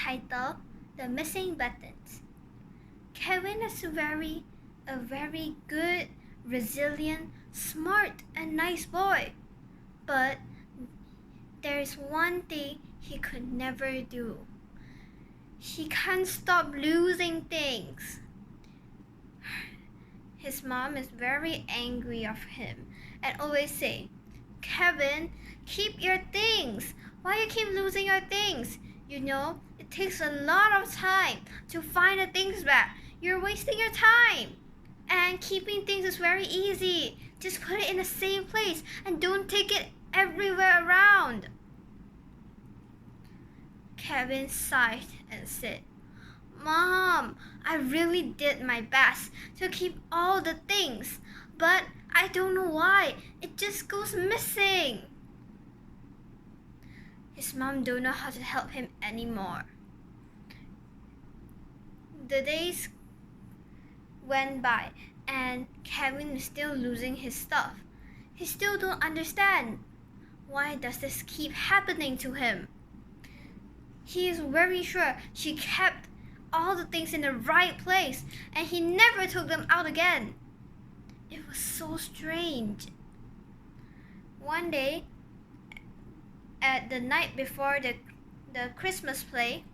title, The Missing Buttons. Kevin is a very good, resilient, smart, and nice boy. But there's one thing he could never do. He can't stop losing things. His mom is very angry of him and always say, Kevin, keep your things. Why you keep losing your things? You know, it takes a lot of time to find the things back. You're wasting your time. And keeping things is very easy. Just put it in the same place and don't take it everywhere around. Kevin sighed and said, Mom, I really did my best to keep all the things, but I don't know why. It just goes missing. His mom don't know how to help him anymore. The days went by and Kevin is still losing his stuff. He still don't understand. Why does this keep happening to him? He is very sure she kept all the things in the right place and he never took them out again. It was so strange. One day, at the night before the Christmas play,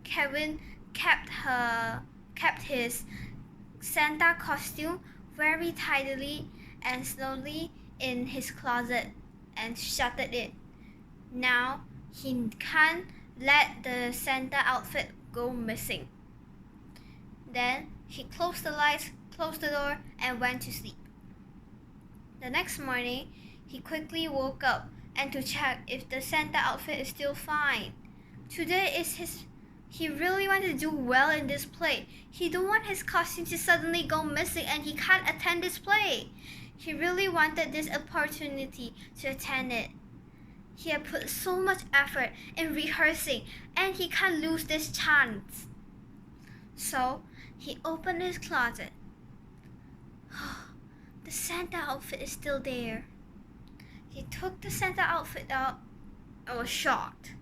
Kevin kept his Santa costume very tidily and slowly in his closet and shuttered it. Now he can't let the Santa outfit go missing. Then he closed the lights, closed the door, and went to sleep. The next morning, he quickly woke up and to check if the Santa outfit is still fine. Today is he really wanted to do well in this play. He don't want his costume to suddenly go missing and he can't attend this play. He really wanted this opportunity to attend it. He had put so much effort in rehearsing and he can't lose this chance. So he opened his closet. The Santa outfit is still there. He took the Santa outfit out and was shocked.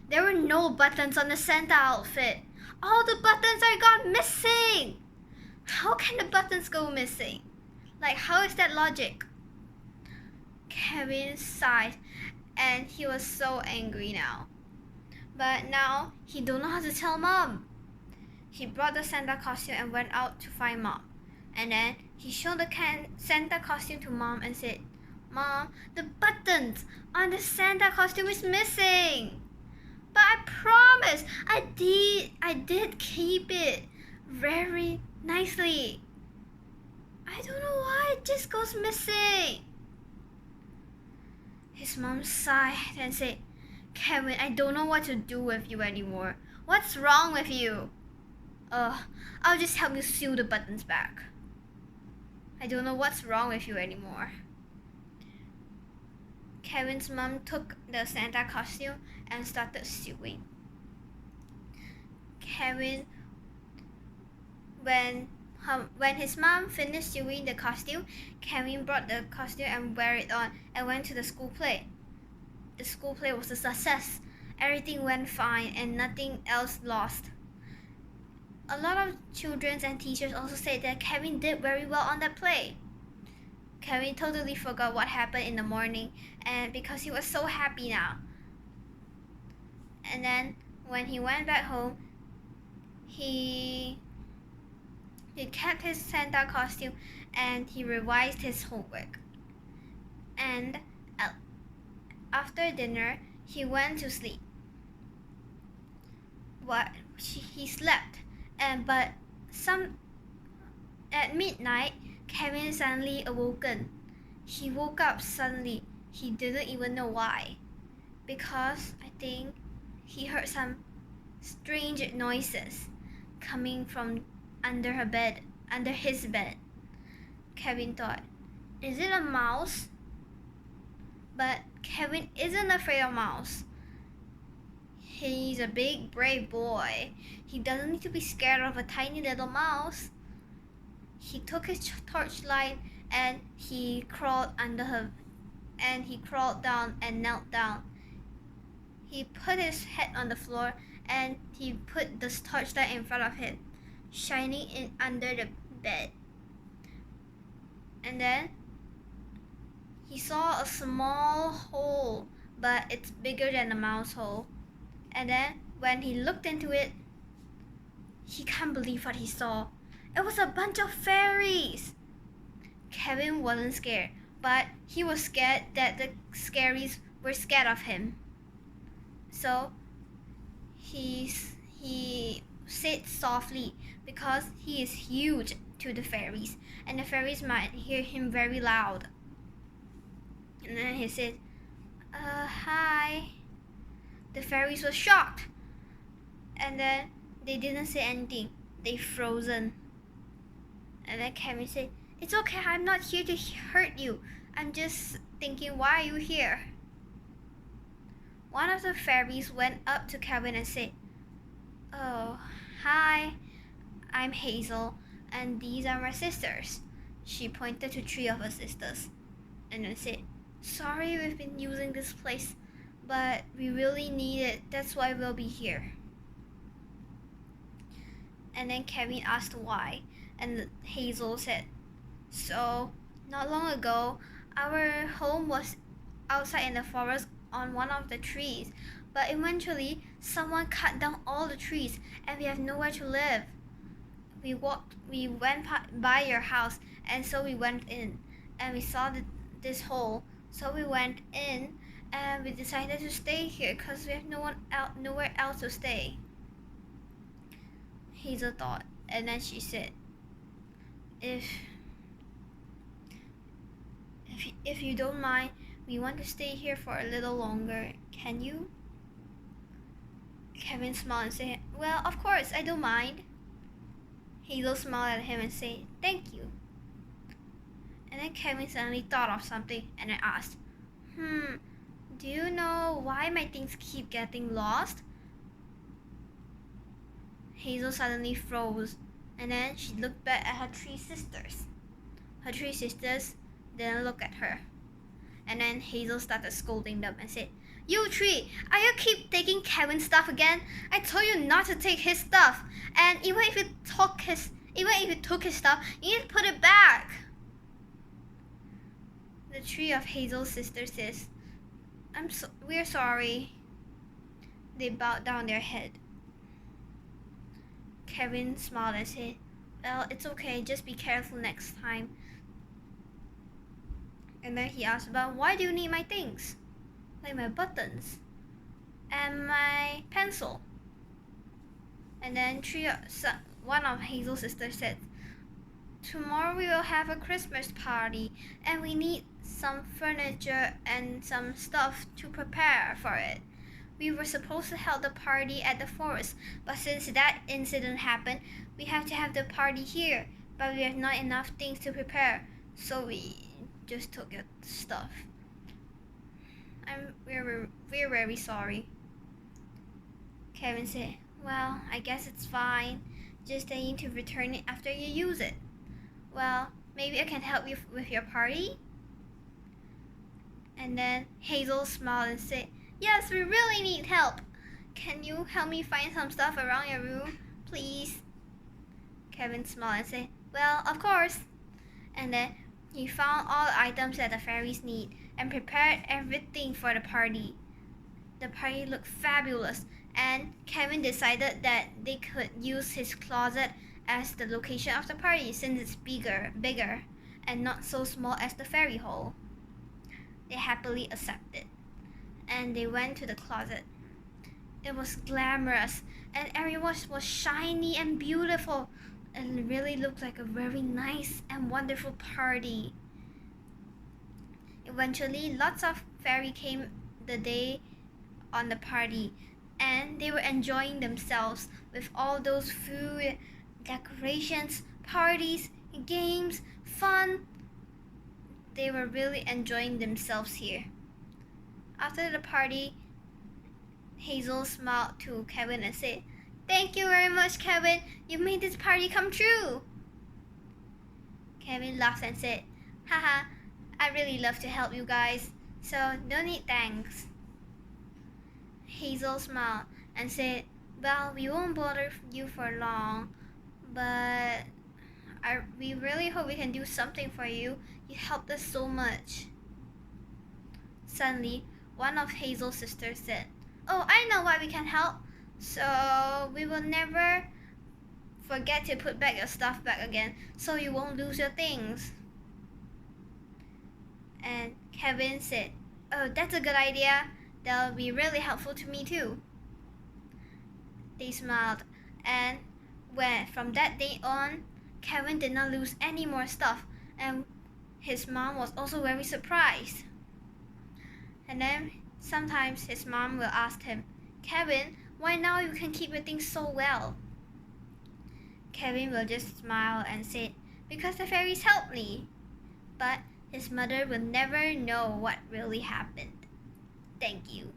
There were no buttons on the Santa outfit. All the buttons are gone missing. How can the buttons go missing? Like, how is that logic? Kevin sighed and he was so angry now. But now he don't know how to tell Mom. He brought the Santa costume and went out to find Mom. And then he showed the Santa costume to Mom and said, Mom, the buttons on the Santa costume is missing. But I promise, I did keep it very nicely. I don't know why it just goes missing. His mom sighed and said, Kevin, I don't know what to do with you anymore. What's wrong with you? I'll just help you sew the buttons back. I don't know what's wrong with you anymore. Kevin's mom took the Santa costume and started sewing. Kevin, when his mom finished sewing the costume, Kevin brought the costume and wear it on and went to the school play. The school play was a success. Everything went fine and nothing else lost. A lot of children and teachers also said that Kevin did very well on that play. Kevin totally forgot what happened in the morning and because he was so happy now. And then when he went back home, he kept his Santa costume and he revised his homework. And after dinner, he went to sleep. He slept, but at midnight, Kevin suddenly awoken. He woke up suddenly. He didn't even know why. Because I think he heard some strange noises coming from under his bed. Kevin thought, is it a mouse? But Kevin isn't afraid of mouse. He's a big, brave boy. He doesn't need to be scared of a tiny little mouse. He took his torchlight and he crawled down and knelt down. He put his head on the floor and he put the torchlight in front of him, shining in under the bed. And then he saw a small hole, but it's bigger than a mouse hole. And then when he looked into it, he can't believe what he saw. It was a bunch of fairies. Kevin wasn't scared, but he was scared that the scaries were scared of him. So he said softly, because he is huge to the fairies, and the fairies might hear him very loud. And then he said, hi. The fairies were shocked. And then they didn't say anything. They frozen. And then Kevin said, it's okay, I'm not here to hurt you. I'm just thinking, why are you here? One of the fairies went up to Kevin and said, oh, hi, I'm Hazel, and these are my sisters. She pointed to 3 of her sisters and then said, sorry we've been using this place, but we really need it, that's why we'll be here. And then Kevin asked why, and Hazel said, so, not long ago, our home was outside in the forest on one of the trees, but eventually someone cut down all the trees and we have nowhere to live. We went by your house, and so we went in and we saw this hole, so we went in and we decided to stay here because we have nowhere else to stay. Hazel thought, and then she said, if you don't mind, we want to stay here for a little longer. Can you? Kevin smiled and said, well, of course, I don't mind. Hazel smiled at him and said, thank you. And then Kevin suddenly thought of something and then asked, do you know why my things keep getting lost? Hazel suddenly froze, and then she looked back at her 3 sisters. Her 3 sisters didn't look at her. And then Hazel started scolding them and said, you 3, are you keep taking Kevin's stuff again? I told you not to take his stuff. And even if you took his stuff, you need to put it back. The 3 of Hazel's sisters says, we're sorry. They bowed down their head. Kevin smiled and said, well, it's okay, just be careful next time. And then he asked about, why do you need my things? Like my buttons and my pencil. And then one of Hazel's sisters said, tomorrow we will have a Christmas party and we need some furniture and some stuff to prepare for it. We were supposed to hold the party at the forest, but since that incident happened, we have to have the party here, but we have not enough things to prepare, so we just took your stuff. We're very sorry. Kevin said, well, I guess it's fine, just that you need to return it after you use it. Well, maybe I can help you with your party? And then Hazel smiled and said, yes, we really need help. Can you help me find some stuff around your room, please? Kevin smiled and said, well, of course. And then he found all the items that the fairies need and prepared everything for the party. The party looked fabulous, and Kevin decided that they could use his closet as the location of the party since it's bigger, and not so small as the fairy hole. They happily accepted, and they went to the closet. It was glamorous, and everyone was shiny and beautiful, and it really looked like a very nice and wonderful party. Eventually, lots of fairies came the day on the party, and they were enjoying themselves with all those food, decorations, parties, games, fun. They were really enjoying themselves here. After the party, Hazel smiled to Kevin and said, thank you very much, Kevin. You made this party come true. Kevin laughed and said, haha, I really love to help you guys, so no need thanks. Hazel smiled and said, "Well, we won't bother you for long, but we really hope we can do something for you. You helped us so much." Suddenly, one of Hazel's sisters said, "Oh, I know why we can help. So we will never forget to put back your stuff back again, so you won't lose your things." And Kevin said, "Oh, that's a good idea. That'll be really helpful to me too." They smiled, and from that day on, Kevin did not lose any more stuff, and his mom was also very surprised. And then sometimes his mom will ask him, "Kevin, why now you can keep your things so well?" Kevin will just smile and say, "Because the fairies helped me." But his mother will never know what really happened. Thank you.